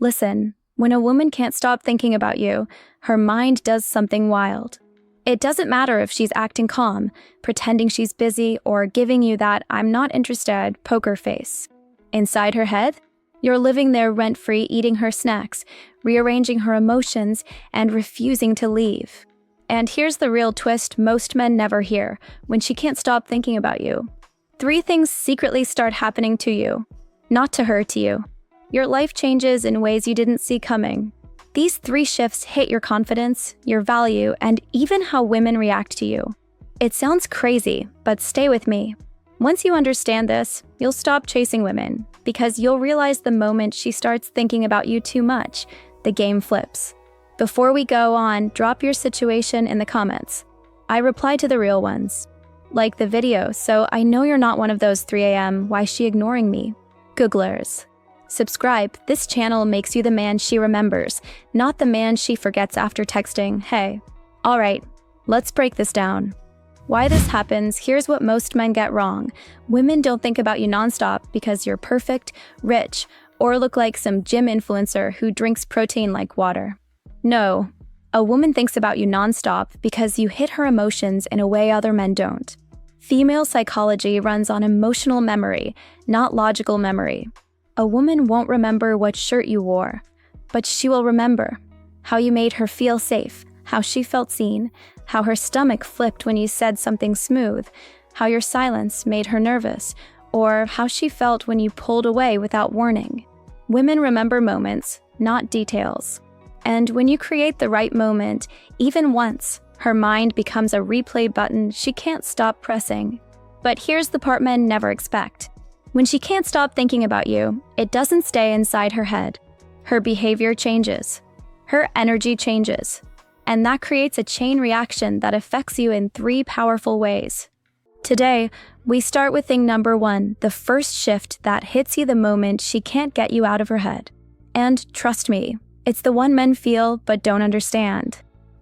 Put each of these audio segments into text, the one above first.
Listen, when a woman can't stop thinking about you, her mind does something wild. It doesn't matter if she's acting calm, pretending she's busy, or giving you that "I'm not interested" poker face. Inside her head, you're living there rent-free, eating her snacks, rearranging her emotions, and refusing to leave. And here's the real twist most men never hear when she can't stop thinking about you. 3 things secretly start happening to you, not to her, to you. Your life changes in ways you didn't see coming. These 3 shifts hit your confidence, your value, and even how women react to you. It sounds crazy, but stay with me. Once you understand this, you'll stop chasing women, because you'll realize the moment she starts thinking about you too much, the game flips. Before we go on, drop your situation in the comments. I reply to the real ones. Like the video, so I know you're not one of those 3 a.m. "why she ignoring me" Googlers. Subscribe, this channel makes you the man she remembers, not the man she forgets after texting, "Hey." Alright, let's break this down. Why this happens, here's what most men get wrong. Women don't think about you nonstop because you're perfect, rich, or look like some gym influencer who drinks protein like water. No, a woman thinks about you nonstop because you hit her emotions in a way other men don't. Female psychology runs on emotional memory, not logical memory. A woman won't remember what shirt you wore, but she will remember how you made her feel safe, how she felt seen, how her stomach flipped when you said something smooth, how your silence made her nervous, or how she felt when you pulled away without warning. Women remember moments, not details. And when you create the right moment, even once, her mind becomes a replay button she can't stop pressing. But here's the part men never expect. When she can't stop thinking about you, it doesn't stay inside her head. Her behavior changes. Her energy changes. And that creates a chain reaction that affects you in 3 powerful ways. Today, we start with thing number 1, the first shift that hits you the moment she can't get you out of her head. And trust me, it's the one men feel but don't understand.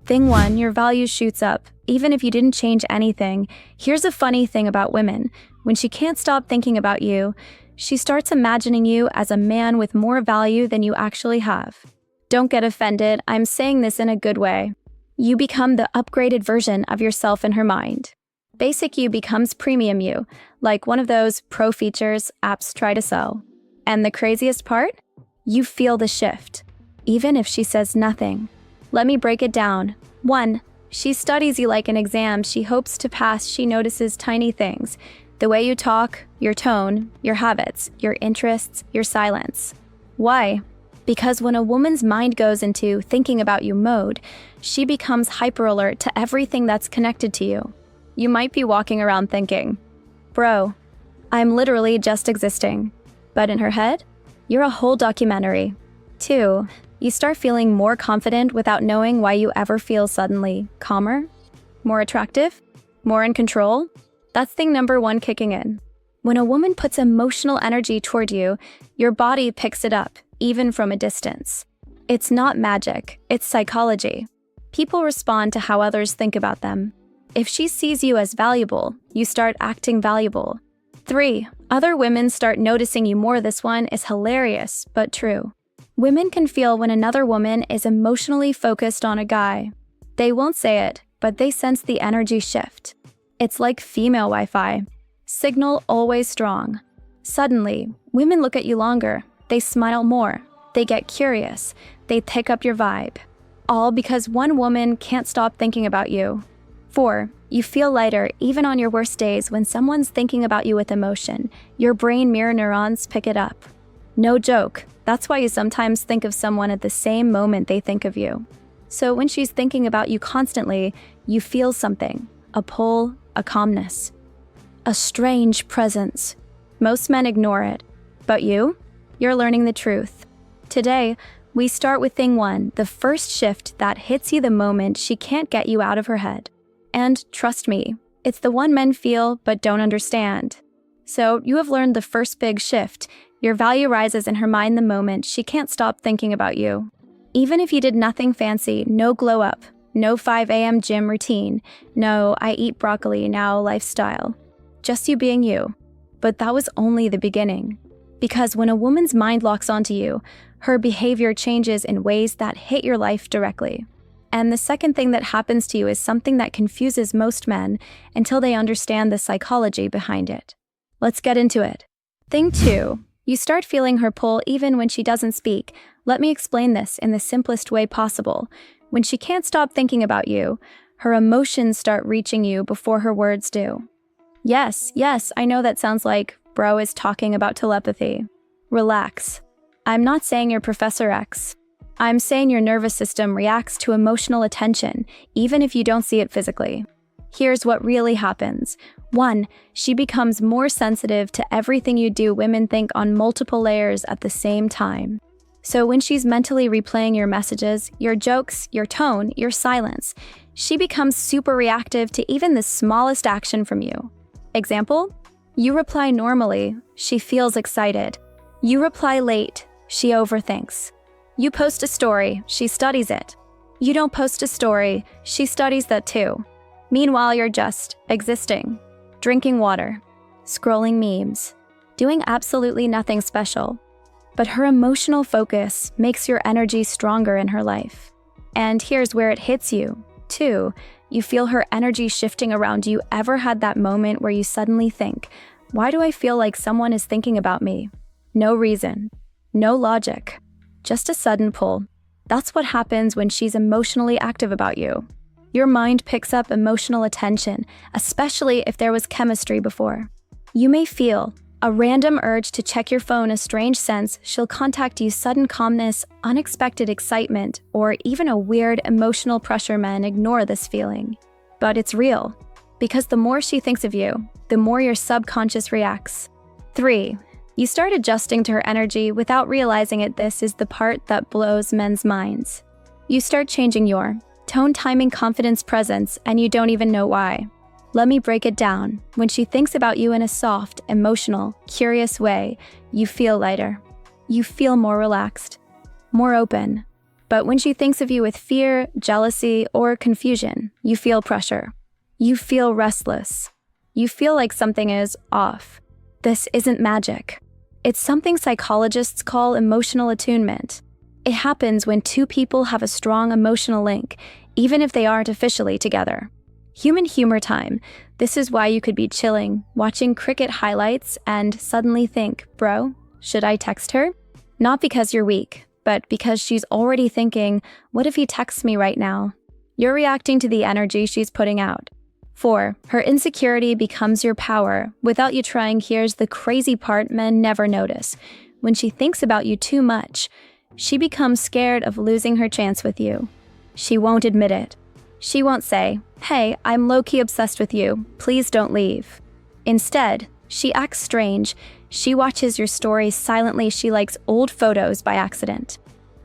Thing 1, your value shoots up. Even if you didn't change anything, here's a funny thing about women. When she can't stop thinking about you, she starts imagining you as a man with more value than you actually have. Don't get offended, I'm saying this in a good way. You become the upgraded version of yourself in her mind. Basic you becomes premium you, like one of those pro features apps try to sell. And the craziest part? You feel the shift, even if she says nothing. Let me break it down. 1, she studies you like an exam she hopes to pass. She notices tiny things. The way you talk, your tone, your habits, your interests, your silence. Why? Because when a woman's mind goes into thinking about you mode, she becomes hyper alert to everything that's connected to you. You might be walking around thinking, "Bro, I'm literally just existing." But in her head, you're a whole documentary. 2, you start feeling more confident without knowing why you ever feel suddenly calmer, more attractive, more in control. That's thing number 1 kicking in. When a woman puts emotional energy toward you, your body picks it up, even from a distance. It's not magic, it's psychology. People respond to how others think about them. If she sees you as valuable, you start acting valuable. 3, other women start noticing you more. This one is hilarious, but true. Women can feel when another woman is emotionally focused on a guy. They won't say it, but they sense the energy shift. It's like female Wi-Fi. Signal always strong. Suddenly, women look at you longer. They smile more. They get curious. They pick up your vibe. All because one woman can't stop thinking about you. 4, you feel lighter even on your worst days. When someone's thinking about you with emotion, your brain mirror neurons pick it up. No joke. That's why you sometimes think of someone at the same moment they think of you. So when she's thinking about you constantly, you feel something. A pull, a calmness. A strange presence. Most men ignore it. But you're learning the truth. Today, we start with thing 1, the first shift that hits you the moment she can't get you out of her head. And trust me, it's the one men feel but don't understand. So you have learned the first big shift. Your value rises in her mind the moment she can't stop thinking about you. Even if you did nothing fancy, no glow up, no 5 a.m. gym routine, no "I eat broccoli now" lifestyle. Just you being you. But that was only the beginning. Because when a woman's mind locks onto you, Her behavior changes in ways that hit your life directly. And the second thing that happens to you is something that confuses most men until they understand the psychology behind it. Let's get into it. Thing 2. You start feeling her pull even when she doesn't speak. Let me explain this in the simplest way possible. When she can't stop thinking about you, her emotions start reaching you before her words do. Yes, I know that sounds like bro is talking about telepathy. Relax. I'm not saying you're Professor X. I'm saying your nervous system reacts to emotional attention, even if you don't see it physically. Here's what really happens. 1. She becomes more sensitive to everything you do. Women think on multiple layers at the same time. So when she's mentally replaying your messages, your jokes, your tone, your silence, she becomes super reactive to even the smallest action from you. Example? You reply normally, she feels excited. You reply late, she overthinks. You post a story, she studies it. You don't post a story, she studies that too. Meanwhile, you're just existing, drinking water, scrolling memes, doing absolutely nothing special. But her emotional focus makes your energy stronger in her life. And here's where it hits you. 2. You feel her energy shifting around you. Ever had that moment where you suddenly think, why do I feel like someone is thinking about me? No reason, no logic, just a sudden pull. That's what happens when she's emotionally active about you. Your mind picks up emotional attention, especially if there was chemistry before. You may feel a random urge to check your phone, a strange sense she'll contact you, sudden calmness, unexpected excitement, or even a weird emotional pressure. Men ignore this feeling. But it's real, because the more she thinks of you, the more your subconscious reacts. 3. You start adjusting to her energy without realizing it. This is the part that blows men's minds. You start changing your tone, timing, confidence, presence, and you don't even know why. Let me break it down. When she thinks about you in a soft, emotional, curious way, you feel lighter. You feel more relaxed, more open. But when she thinks of you with fear, jealousy, or confusion, you feel pressure. You feel restless. You feel like something is off. This isn't magic. It's something psychologists call emotional attunement. It happens when two people have a strong emotional link, even if they aren't officially together. Human humor time. This is why you could be chilling, watching cricket highlights, and suddenly think, bro, should I text her? Not because you're weak, but because she's already thinking, what if he texts me right now? You're reacting to the energy she's putting out. 4. Her insecurity becomes your power without you trying. Here's the crazy part men never notice. When she thinks about you too much, she becomes scared of losing her chance with you. She won't admit it. She won't say, hey, I'm low-key obsessed with you, please don't leave. Instead, she acts strange. She watches your stories silently. She likes old photos by accident.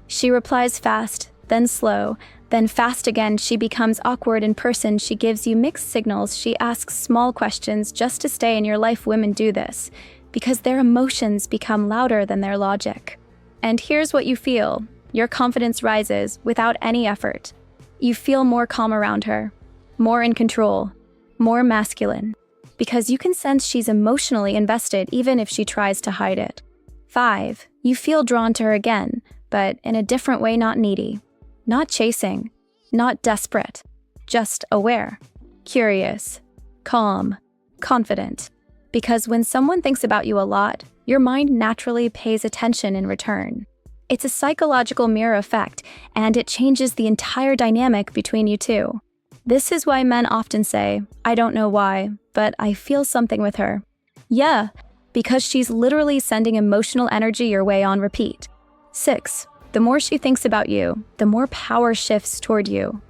She replies fast, then slow, then fast again. She becomes awkward in person. She gives you mixed signals. She asks small questions just to stay in your life. Women do this because their emotions become louder than their logic. And here's what you feel. Your confidence rises without any effort. You feel more calm around her, more in control, more masculine, because you can sense she's emotionally invested even if she tries to hide it. 5. You feel drawn to her again, but in a different way, not needy, not chasing, not desperate, just aware, curious, calm, confident. Because when someone thinks about you a lot, your mind naturally pays attention in return. It's a psychological mirror effect, and it changes the entire dynamic between you two. This is why men often say, I don't know why, but I feel something with her. Yeah, because she's literally sending emotional energy your way on repeat. 6. The more she thinks about you, the more power shifts toward you.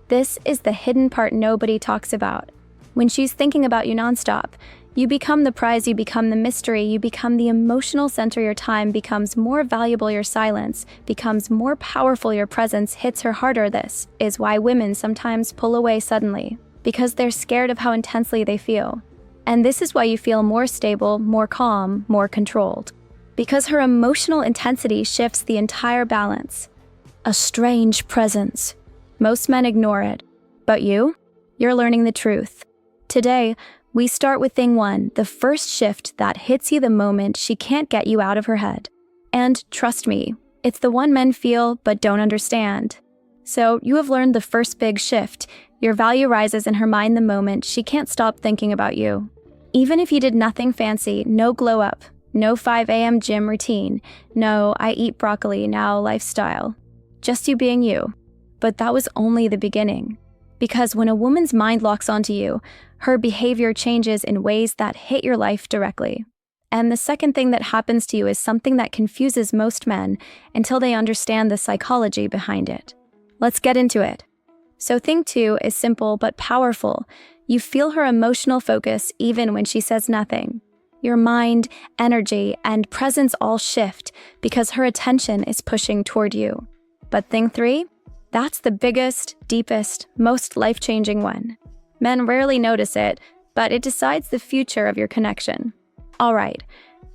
This is the hidden part nobody talks about. When she's thinking about you nonstop, you become the prize, you become the mystery, you become the emotional center. Your time becomes more valuable, your silence becomes more powerful, your presence hits her harder. This is why women sometimes pull away suddenly, because they're scared of how intensely they feel. And this is why you feel more stable, more calm, more controlled. Because her emotional intensity shifts the entire balance. A strange presence. Most men ignore it. But you're learning the truth. Today, we start with thing 1, the first shift that hits you the moment she can't get you out of her head. And trust me, It's the one men feel but don't understand. So you have learned the first big shift. Your value rises in her mind the moment she can't stop thinking about you. Even if you did nothing fancy, no glow up, no 5 a.m. gym routine, no I eat broccoli now lifestyle. Just you being you. But that was only the beginning. Because when a woman's mind locks onto you, her behavior changes in ways that hit your life directly. And the second thing that happens to you is something that confuses most men until they understand the psychology behind it. Let's get into it. So thing 2 is simple but powerful. You feel her emotional focus even when she says nothing. Your mind, energy, and presence all shift because her attention is pushing toward you. But thing 3? That's the biggest, deepest, most life-changing one. Men rarely notice it, but it decides the future of your connection. All right,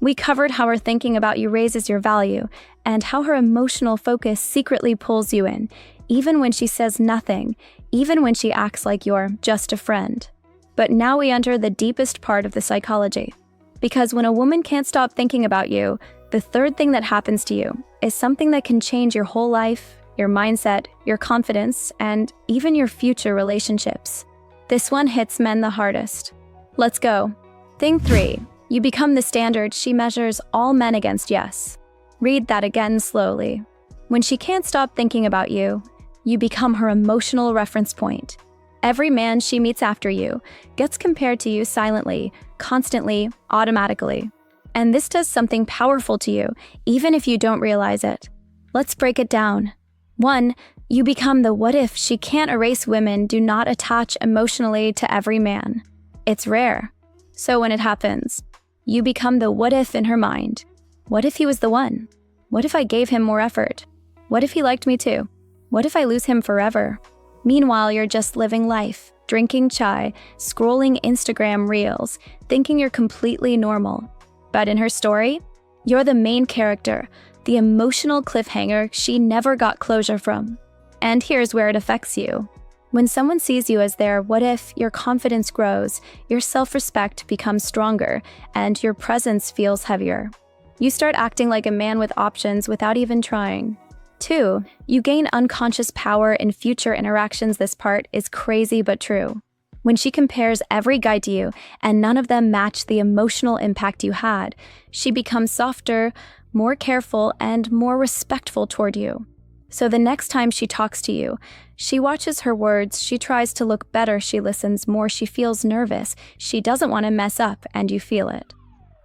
we covered how her thinking about you raises your value and how her emotional focus secretly pulls you in, even when she says nothing, even when she acts like you're just a friend. But now we enter the deepest part of the psychology. Because when a woman can't stop thinking about you, the third thing that happens to you is something that can change your whole life, your mindset, your confidence, and even your future relationships. This one hits men the hardest. Let's go. Thing 3. You become the standard she measures all men against. Yes. Read that again slowly. When she can't stop thinking about you, you become her emotional reference point. Every man she meets after you gets compared to you silently, constantly, automatically. And this does something powerful to you, even if you don't realize it. Let's break it down. 1. You become the what if she can't erase. Women do not attach emotionally to every man. It's rare. So when it happens, you become the what if in her mind. What if he was the one? What if I gave him more effort? What if he liked me too? What if I lose him forever? Meanwhile, you're just living life, drinking chai, scrolling Instagram reels, thinking you're completely normal. But in her story, you're the main character, the emotional cliffhanger she never got closure from. And here's where it affects you. When someone sees you as their what if, your confidence grows, your self-respect becomes stronger, and your presence feels heavier. You start acting like a man with options without even trying. 2. You gain unconscious power in future interactions. This part is crazy but true. When she compares every guy to you and none of them match the emotional impact you had, she becomes softer, more careful, and more respectful toward you. So the next time she talks to you, she watches her words, she tries to look better, she listens more, she feels nervous, she doesn't want to mess up, and you feel it.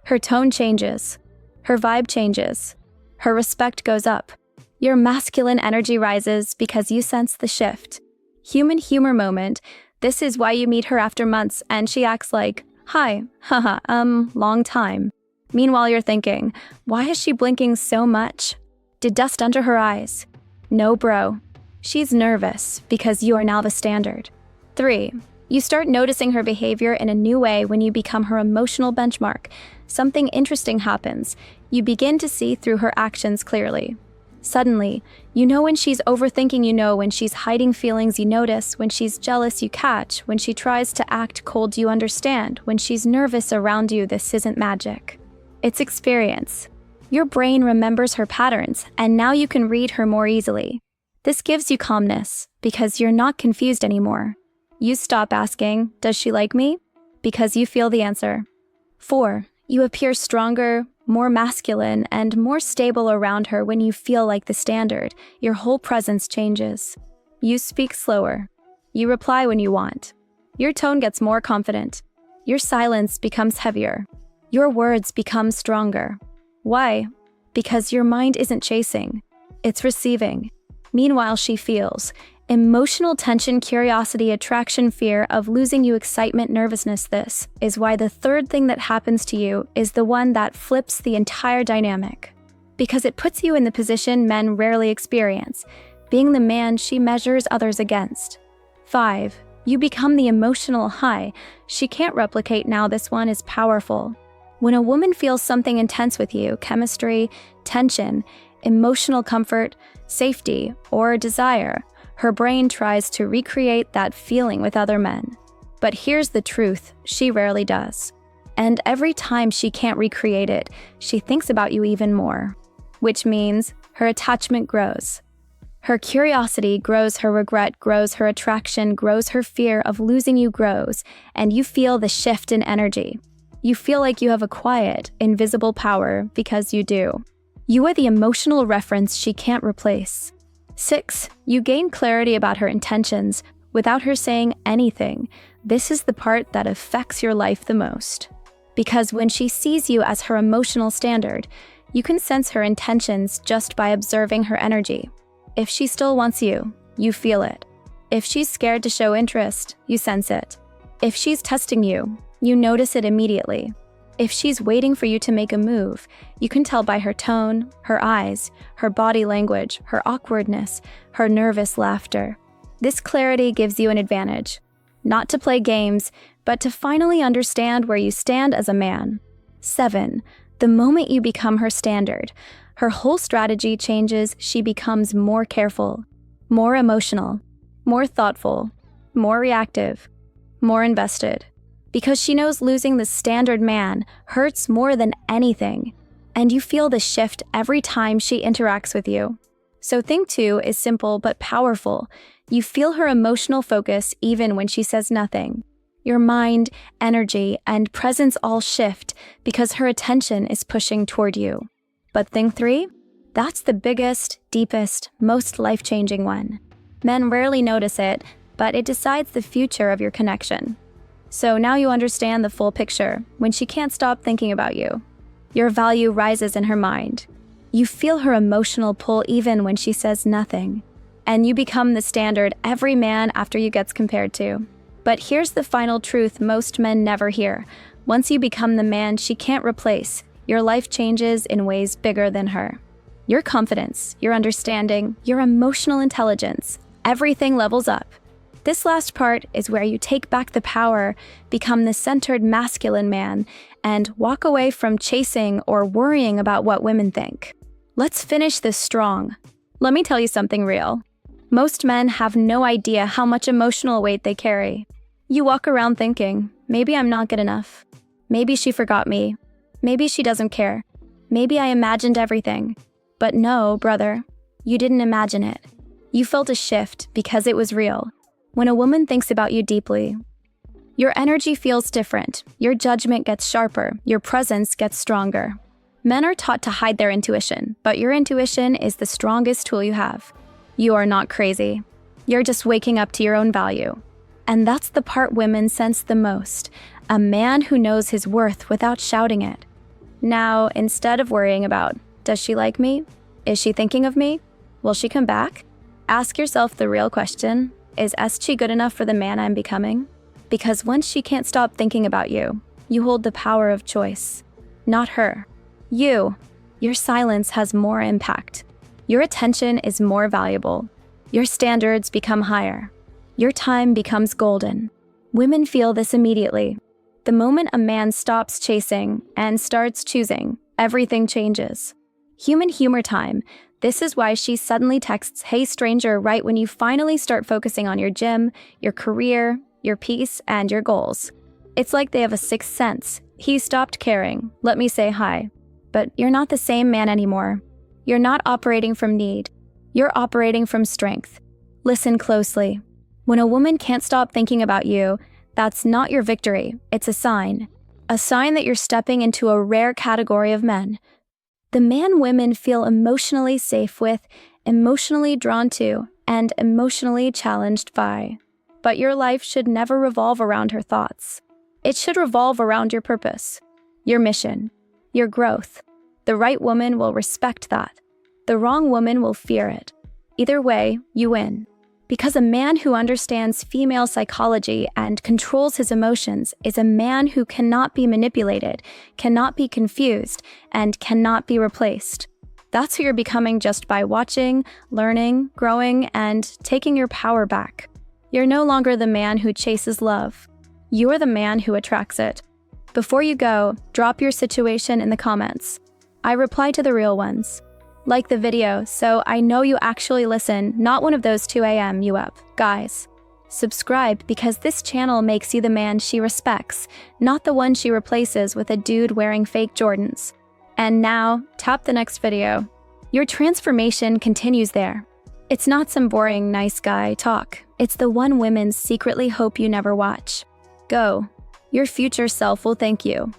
Her tone changes. Her vibe changes. Her respect goes up. Your masculine energy rises because you sense the shift. Human humor moment. This is why you meet her after months and she acts like, hi, haha, long time. Meanwhile, you're thinking, why is she blinking so much? Did dust under her eyes? No, bro. She's nervous because you are now the standard. 3. You start noticing her behavior in a new way when you become her emotional benchmark. Something interesting happens. You begin to see through her actions clearly. Suddenly, you know when she's overthinking, you know when she's hiding feelings, you notice when she's jealous, you catch when she tries to act cold, you understand when she's nervous around you. This isn't magic. It's experience. Your brain remembers her patterns, and now you can read her more easily. This gives you calmness because you're not confused anymore. You stop asking, does she like me? Because you feel the answer. 4. You appear stronger, more masculine, and more stable around her when you feel like the standard. Your whole presence changes. You speak slower. You reply when you want. Your tone gets more confident. Your silence becomes heavier. Your words become stronger. Why? Because your mind isn't chasing. It's receiving. Meanwhile, she feels emotional tension, curiosity, attraction, fear of losing you, excitement, nervousness. This is why the third thing that happens to you is the one that flips the entire dynamic. Because it puts you in the position men rarely experience, being the man she measures others against. 5. You become the emotional high she can't replicate. Now this one is powerful. When a woman feels something intense with you, chemistry, tension, emotional comfort, safety, or desire, her brain tries to recreate that feeling with other men. But here's the truth, she rarely does. And every time she can't recreate it, she thinks about you even more. Which means her attachment grows. Her curiosity grows, her regret grows, her attraction grows, her fear of losing you grows, and you feel the shift in energy. You feel like you have a quiet, invisible power because you do. You are the emotional reference she can't replace. 6. You gain clarity about her intentions without her saying anything. This is the part that affects your life the most. Because when she sees you as her emotional standard, you can sense her intentions just by observing her energy. If she still wants you, you feel it. If she's scared to show interest, you sense it. If she's testing you, you notice it immediately. If she's waiting for you to make a move, you can tell by her tone, her eyes, her body language, her awkwardness, her nervous laughter. This clarity gives you an advantage. Not to play games, but to finally understand where you stand as a man. 7. The moment you become her standard, her whole strategy changes. She becomes more careful, more emotional, more thoughtful, more reactive, more invested. Because she knows losing the standard man hurts more than anything, and you feel the shift every time she interacts with you. So thing 2 is simple but powerful. You feel her emotional focus even when she says nothing. Your mind, energy, and presence all shift because her attention is pushing toward you. But thing 3? That's the biggest, deepest, most life-changing one. Men rarely notice it, but it decides the future of your connection. So now you understand the full picture when she can't stop thinking about you. Your value rises in her mind. You feel her emotional pull even when she says nothing. And you become the standard every man after you gets compared to. But here's the final truth most men never hear. Once you become the man she can't replace, your life changes in ways bigger than her. Your confidence, your understanding, your emotional intelligence, everything levels up. This last part is where you take back the power, become the centered masculine man, and walk away from chasing or worrying about what women think. Let's finish this strong. Let me tell you something real. Most men have no idea how much emotional weight they carry. You walk around thinking, maybe I'm not good enough. Maybe she forgot me. Maybe she doesn't care. Maybe I imagined everything. But no, brother, you didn't imagine it. You felt a shift because it was real. When a woman thinks about you deeply, your energy feels different, your judgment gets sharper, your presence gets stronger. Men are taught to hide their intuition, but your intuition is the strongest tool you have. You are not crazy. You're just waking up to your own value. And that's the part women sense the most, a man who knows his worth without shouting it. Now, instead of worrying about, does she like me? Is she thinking of me? Will she come back? Ask yourself the real question. Is SG good enough for the man I'm becoming? Because once she can't stop thinking about you, you hold the power of choice. Not her. You. Your silence has more impact. Your attention is more valuable. Your standards become higher. Your time becomes golden. Women feel this immediately. The moment a man stops chasing and starts choosing, everything changes. Human humor time. This is why she suddenly texts, "Hey stranger," right when you finally start focusing on your gym, your career, your peace, and your goals. It's like they have a sixth sense. He stopped caring. Let me say hi. But you're not the same man anymore. You're not operating from need. You're operating from strength. Listen closely. When a woman can't stop thinking about you, that's not your victory. It's a sign. A sign that you're stepping into a rare category of men. The man women feel emotionally safe with, emotionally drawn to, and emotionally challenged by. But your life should never revolve around her thoughts. It should revolve around your purpose, your mission, your growth. The right woman will respect that. The wrong woman will fear it. Either way, you win. Because a man who understands female psychology and controls his emotions is a man who cannot be manipulated, cannot be confused, and cannot be replaced. That's who you're becoming just by watching, learning, growing, and taking your power back. You're no longer the man who chases love. You're the man who attracts it. Before you go, drop your situation in the comments. I reply to the real ones. Like the video so I know you actually listen, not one of those 2 a.m. you up. Guys, subscribe because this channel makes you the man she respects, not the one she replaces with a dude wearing fake Jordans. And now, tap the next video. Your transformation continues there. It's not some boring, nice guy talk. It's the one women secretly hope you never watch. Go. Your future self will thank you.